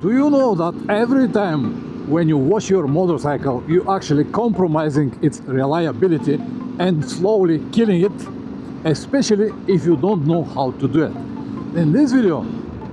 Do you know that every time when you wash your motorcycle, you're actually compromising its reliability and slowly killing it, especially if you don't know how to do it? In this video,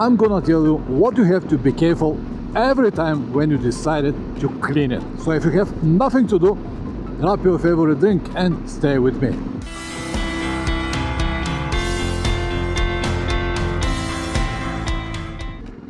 I'm gonna tell you what you have to be careful every time when you decided to clean it. So if you have nothing to do, grab your favorite drink and stay with me.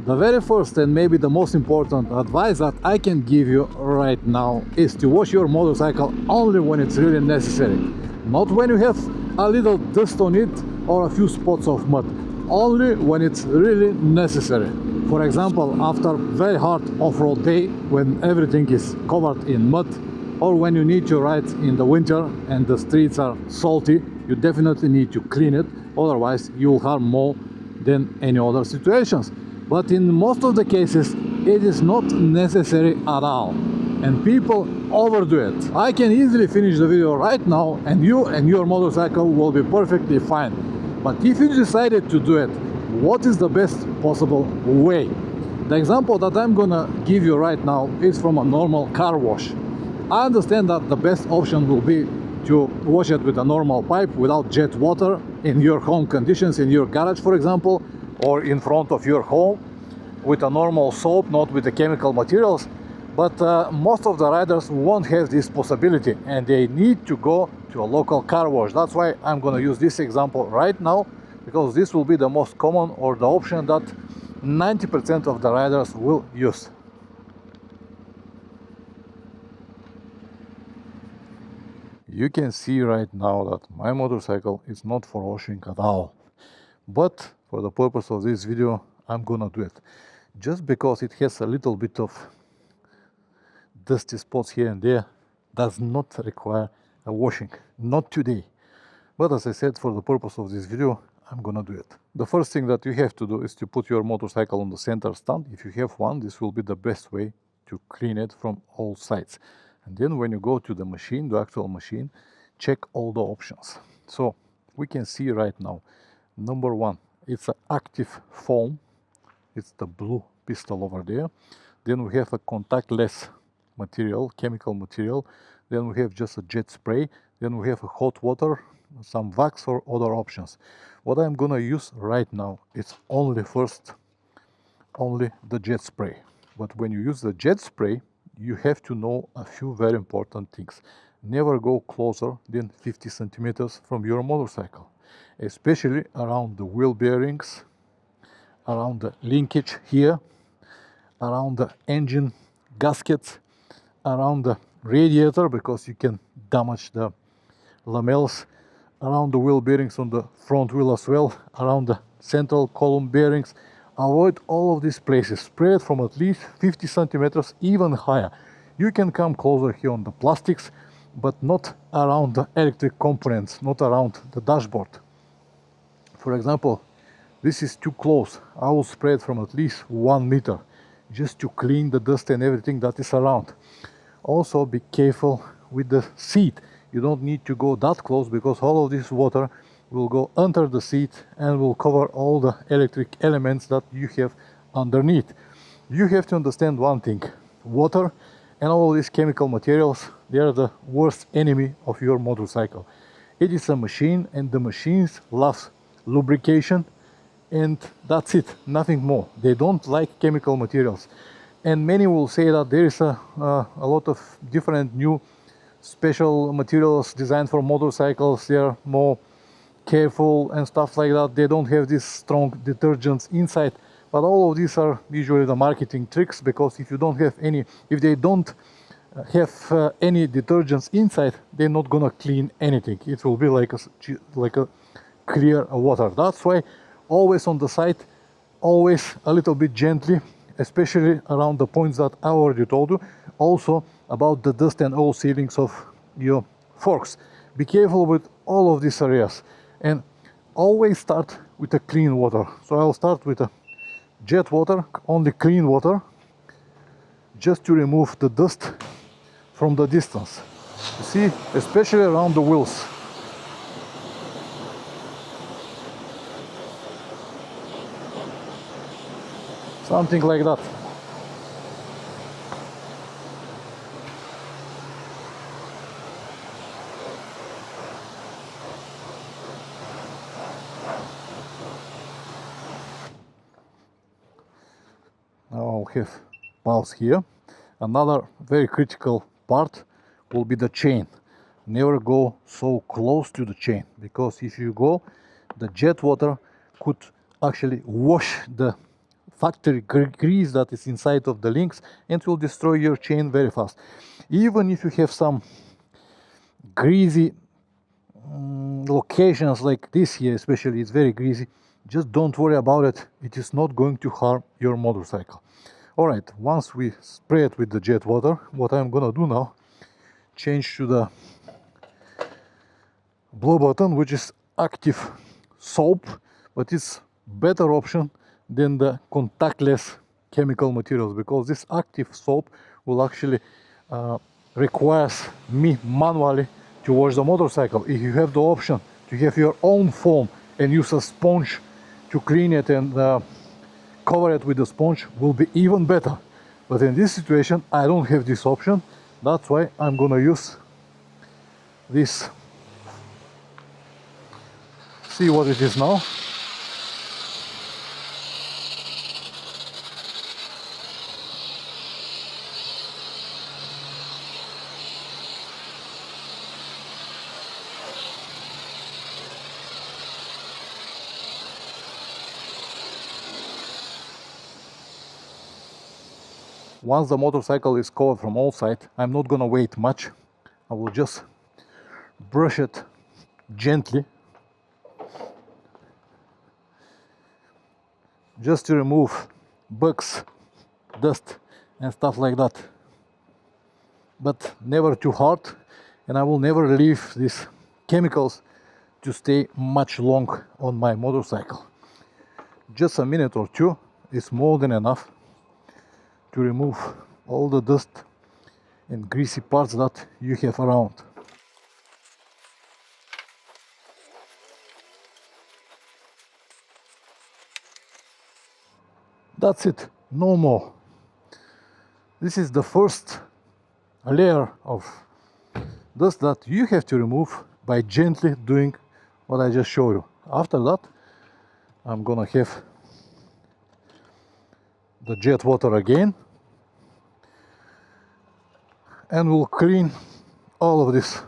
The very first and maybe the most important advice that I can give you right now is to wash your motorcycle only when it's really necessary. Not when you have a little dust on it or a few spots of mud. Only when it's really necessary. For example, after a very hard off-road day when everything is covered in mud, or when you need to ride in the winter and the streets are salty, you definitely need to clean it, otherwise you will harm more than any other situations. But in most of the cases, it is not necessary at all, and people overdo it. I can easily finish the video right now, and you and your motorcycle will be perfectly fine. But if you decided to do it, what is the best possible way? The example that I'm gonna give you right now is from a normal car wash. I understand that the best option will be to wash it with a normal pipe without jet water in your home conditions, in your garage for example, or in front of your home with a normal soap, not with the chemical materials. But most of the riders won't have this possibility and they need to go to a local car wash. That's why I'm going to use this example right now, because this will be the most common or the option that 90% of the riders will use. You can see right now that my motorcycle is not for washing at all. But for the purpose of this video, I'm gonna do it. Just because it has a little bit of dusty spots here and there does not require a washing. Not today. But as I said, for the purpose of this video, I'm gonna do it. The first thing that you have to do is to put your motorcycle on the center stand. If you have one, this will be the best way to clean it from all sides. And then when you go to the machine, the actual machine, check all the options. So we can see right now, number one, it's an active foam. It's the blue pistol over there. Then we have a contactless material, chemical material. Then we have just a jet spray. Then we have a hot water, some wax or other options. What I'm gonna use right now is only the jet spray. But when you use the jet spray, you have to know a few very important things. Never go closer than 50 centimeters from your motorcycle, especially around the wheel bearings, around the linkage here, around the engine gaskets, around the radiator, because you can damage the lamelles, around the wheel bearings on the front wheel as well, around the central column bearings. Avoid all of these places. Spray it from at least 50 centimeters, even higher. You can come closer here on the plastics, but not around the electric components, not around the dashboard. For example, this is too close. I will spray it from at least 1 meter, just to clean the dust and everything that is around. Also be careful with the seat. You don't need to go that close, because all of this water will go under the seat and will cover all the electric elements that you have underneath. You have to understand one thing: water and all of these chemical materials, they are the worst enemy of your motorcycle. It is a machine, and the machines love lubrication, and that's it, nothing more. They don't like chemical materials. And many will say that there is a lot of different new special materials designed for motorcycles. They are more careful and stuff like that. They don't have these strong detergents inside. But all of these are usually the marketing tricks, because if they don't have any detergents inside, they're not gonna clean anything. It will be like a clear water. That's why always on the side, always a little bit gently, especially around the points that I already told you. Also about the dust and oil sealings of your forks. Be careful with all of these areas, and always start with a clean water. So I'll start with a jet water, only clean water, just to remove the dust from the distance. You see, especially around the wheels. Something like that. Now I'll have pulse here. Another very critical part will be the chain. Never go so close to the chain, because if you go, the jet water could actually wash the factory grease that is inside of the links and will destroy your chain very fast. Even if you have some greasy locations like this here, especially, it's very greasy, just don't worry about it. It is not going to harm your motorcycle. All right, once we spray it with the jet water, what I'm gonna do now, change to the blue button, which is active soap, but it's better option than the contactless chemical materials, because this active soap will actually requires me manually to wash the motorcycle. If you have the option to have your own foam and use a sponge to clean it and cover it with the sponge, will be even better. But in this situation I don't have this option. That's why I'm gonna use this. See what it is now. Once the motorcycle is covered from all sides, I'm not gonna wait much. I will just brush it gently, just to remove bugs, dust and stuff like that, but never too hard, and I will never leave these chemicals to stay much long on my motorcycle. Just a minute or two is more than enough to remove all the dust and greasy parts that you have around. That's it, no more. This is the first layer of dust that you have to remove by gently doing what I just showed you. After that, I'm gonna have the jet water again, and we'll clean all of this.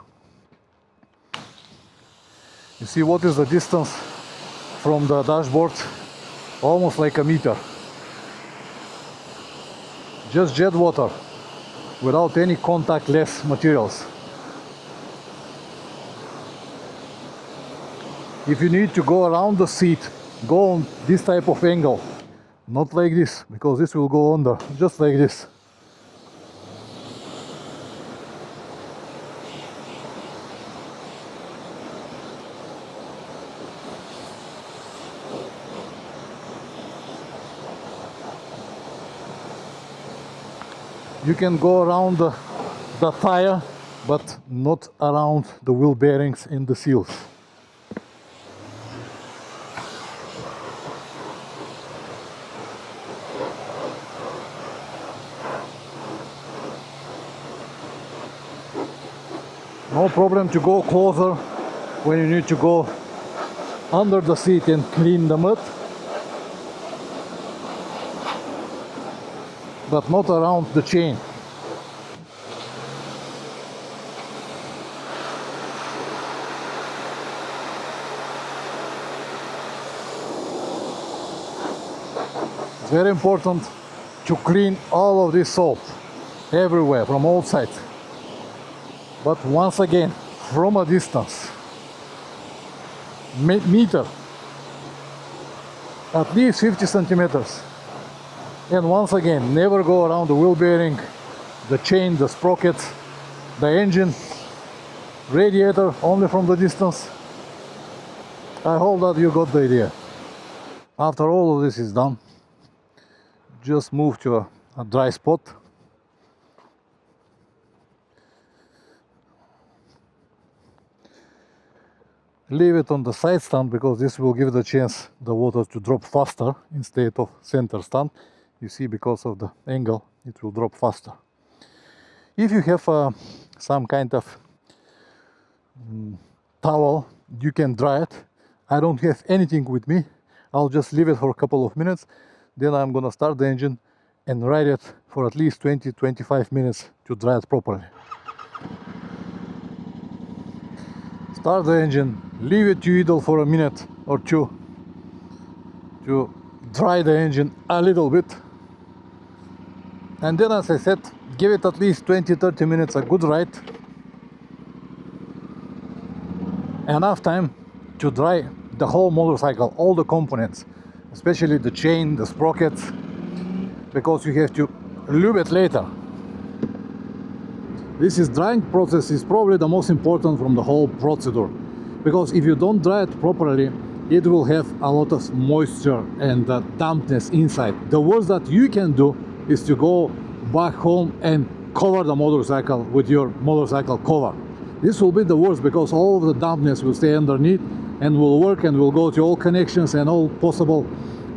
You see what is the distance from the dashboard? Almost like a meter. Just jet water without any contactless materials. If you need to go around the seat, go on this type of angle, not like this, because this will go under, just like this. You can go around the tire, but not around the wheel bearings and the seals. No problem to go closer when you need to go under the seat and clean the mud, but not around the chain. It's very important to clean all of this salt everywhere from all sides, but once again from a distance, meter, at least 50 centimeters. And once again, never go around the wheel bearing, the chain, the sprockets, the engine, radiator, only from the distance. I hope that you got the idea. After all of this is done, just move to a dry spot. Leave it on the side stand, because this will give the chance the water to drop faster instead of center stand. You see, because of the angle, it will drop faster. If you have some kind of towel, you can dry it. I don't have anything with me. I'll just leave it for a couple of minutes. Then I'm gonna start the engine and ride it for at least 20-25 minutes to dry it properly. Start the engine, leave it to idle for a minute or two to dry the engine a little bit, and then, as I said, give it at least 20-30 minutes a good ride, enough time to dry the whole motorcycle, all the components, especially the chain, the sprockets, because you have to lube it later. This drying process is probably the most important from the whole procedure, because if you don't dry it properly, it will have a lot of moisture and dampness inside. The worst that you can do is to go back home and cover the motorcycle with your motorcycle cover. This will be the worst, because all of the dampness will stay underneath and will work and will go to all connections and all possible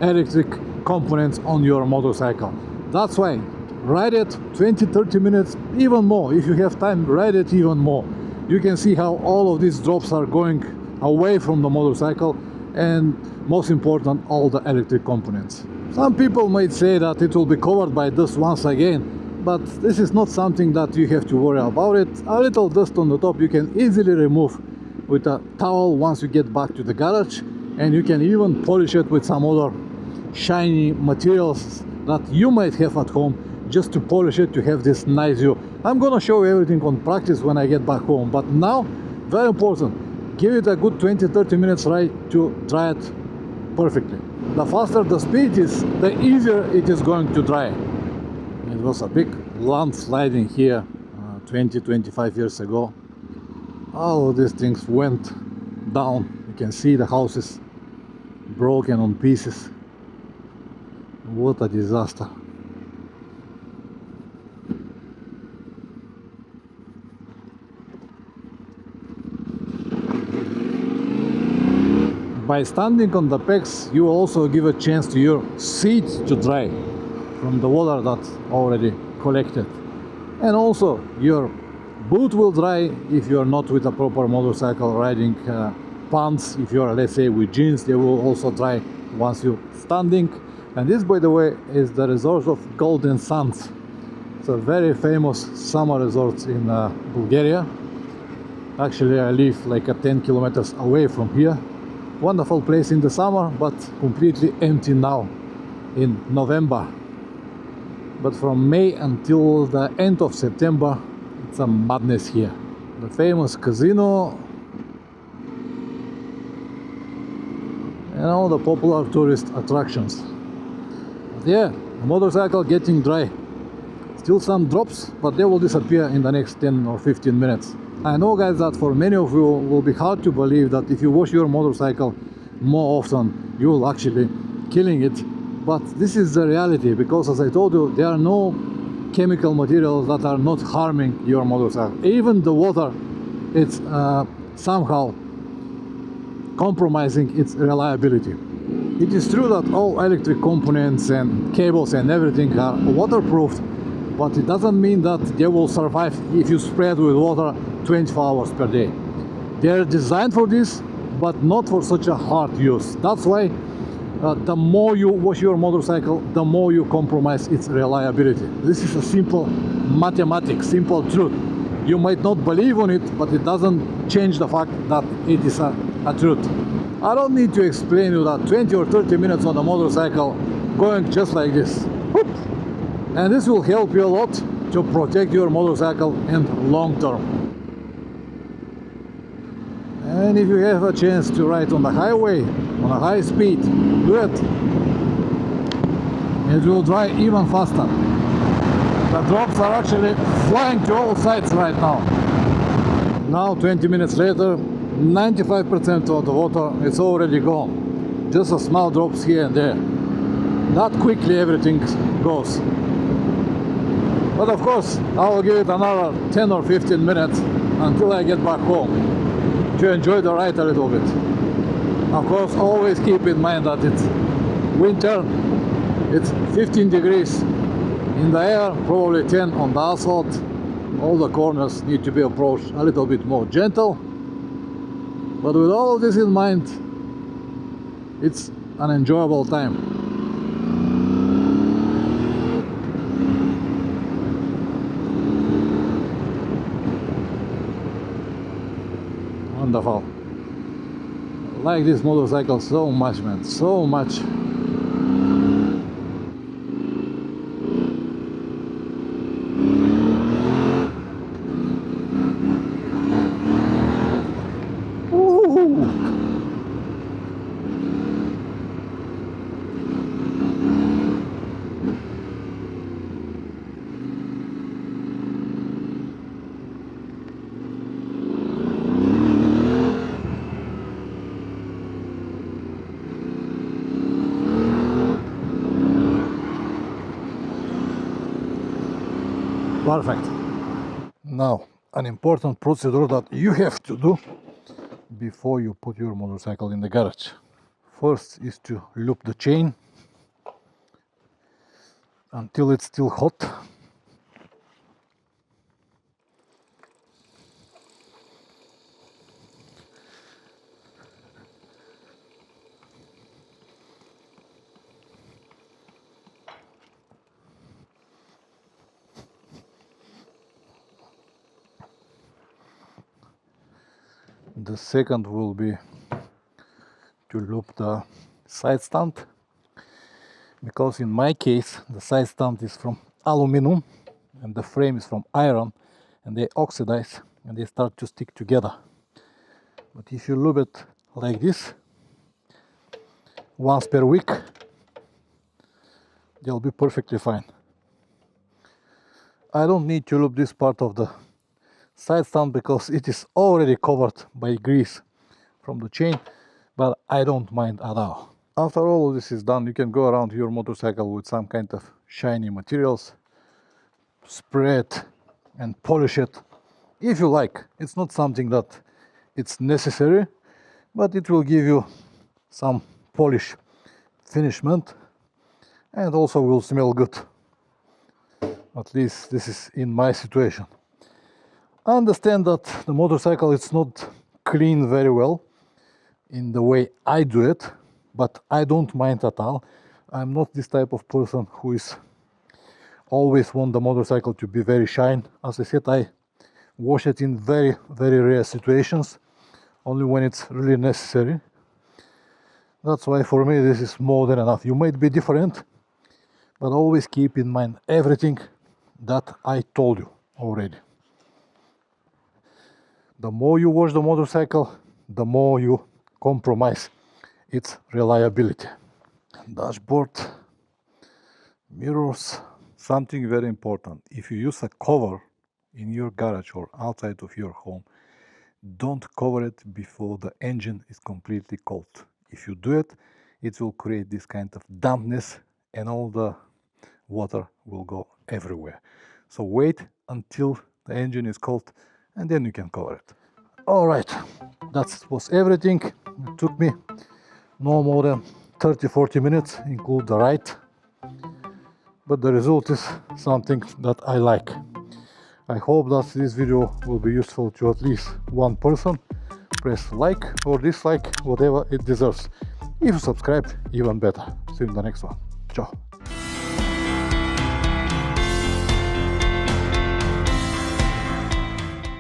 electric components on your motorcycle. That's why ride it 20-30 minutes, even more. If you have time, ride it even more. You can see how all of these drops are going away from the motorcycle, and most important, all the electric components. Some people might say that it will be covered by dust once again, but this is not something that you have to worry about it. A little dust on the top you can easily remove with a towel once you get back to the garage, and you can even polish it with some other shiny materials that you might have at home, just to polish it to have this nice view. I'm gonna show you everything on practice when I get back home, but now, very important, give it a good 20-30 minutes ride to dry it perfectly. The faster the speed is, the easier it is going to dry. It was a big landsliding here 20-25 years ago. All of these things went down. You can see the houses broken on pieces. What a disaster. By standing on the pegs, you also give a chance to your seat to dry from the water that's already collected. And also your boot will dry if you're not with a proper motorcycle riding pants. If you're, let's say, with jeans, they will also dry once you're standing. And this, by the way, is the resort of Golden Sands. It's a very famous summer resort in Bulgaria. Actually, I live like 10 kilometers away from here. Wonderful place in the summer, but completely empty now in November. But from May until the end of September, it's a madness here. The famous casino and all the popular tourist attractions. But yeah, the motorcycle getting dry. Still some drops, but they will disappear in the next 10 or 15 minutes. I know, guys, that for many of you will be hard to believe that if you wash your motorcycle more often, you will actually killing it. But this is the reality, because as I told you, there are no chemical materials that are not harming your motorcycle. Even the water, it's somehow compromising its reliability. It is true that all electric components and cables and everything are waterproofed, but it doesn't mean that they will survive if you spray it with water 24 hours per day. They are designed for this, but not for such a hard use. That's why the more you wash your motorcycle, the more you compromise its reliability. This is a simple mathematics, simple truth. You might not believe on it, but it doesn't change the fact that it is a truth. I don't need to explain you that 20 or 30 minutes on a motorcycle going just like this. Whoop. And this will help you a lot to protect your motorcycle in long term. And if you have a chance to ride on the highway, on a high speed, do it. It will dry even faster. The drops are actually flying to all sides right now. Now, 20 minutes later, 95% of the water is already gone. Just a small drops here and there. That quickly everything goes. But of course, I will give it another 10 or 15 minutes until I get back home to enjoy the ride a little bit. Of course, always keep in mind that it's winter, it's 15 degrees in the air, probably 10 on the asphalt. All the corners need to be approached a little bit more gentle. But with all of this in mind, it's an enjoyable time. wonderful. I like this motorcycle so much, man, so much. Perfect. Now, an important procedure that you have to do before you put your motorcycle in the garage. First is to loop the chain until it's still hot. The second will be to loop the side stand, because in my case the side stand is from aluminum and the frame is from iron, and they oxidize and they start to stick together. But if you loop it like this once per week, they'll be perfectly fine. I don't need to loop this part of the side stand because it is already covered by grease from the chain, but I don't mind at all. After all of this is done, you can go around your motorcycle with some kind of shiny materials, spray it and polish it if you like. It's not something that it's necessary, but it will give you some polish finishment and also will smell good. At least this is in my situation. I understand that the motorcycle is not clean very well in the way I do it, but I don't mind at all. I'm not this type of person who is always want the motorcycle to be very shine. As I said, I wash it in very rare situations, only when it's really necessary. That's why for me this is more than enough. You might be different, but always keep in mind everything that I told you already. The more you wash the motorcycle, the more you compromise its reliability. Dashboard, mirrors, something very important. If you use a cover in your garage or outside of your home, don't cover it before the engine is completely cold. If you do it, it will create this kind of dampness and all the water will go everywhere. So wait until the engine is cold and then you can cover it. All right, that was everything. It took me no more than 30-40 minutes, include the ride, but the result is something that I like. I hope that this video will be useful to at least one person. Press like or dislike, whatever it deserves. If you subscribe, even better. See you in the next one. Ciao.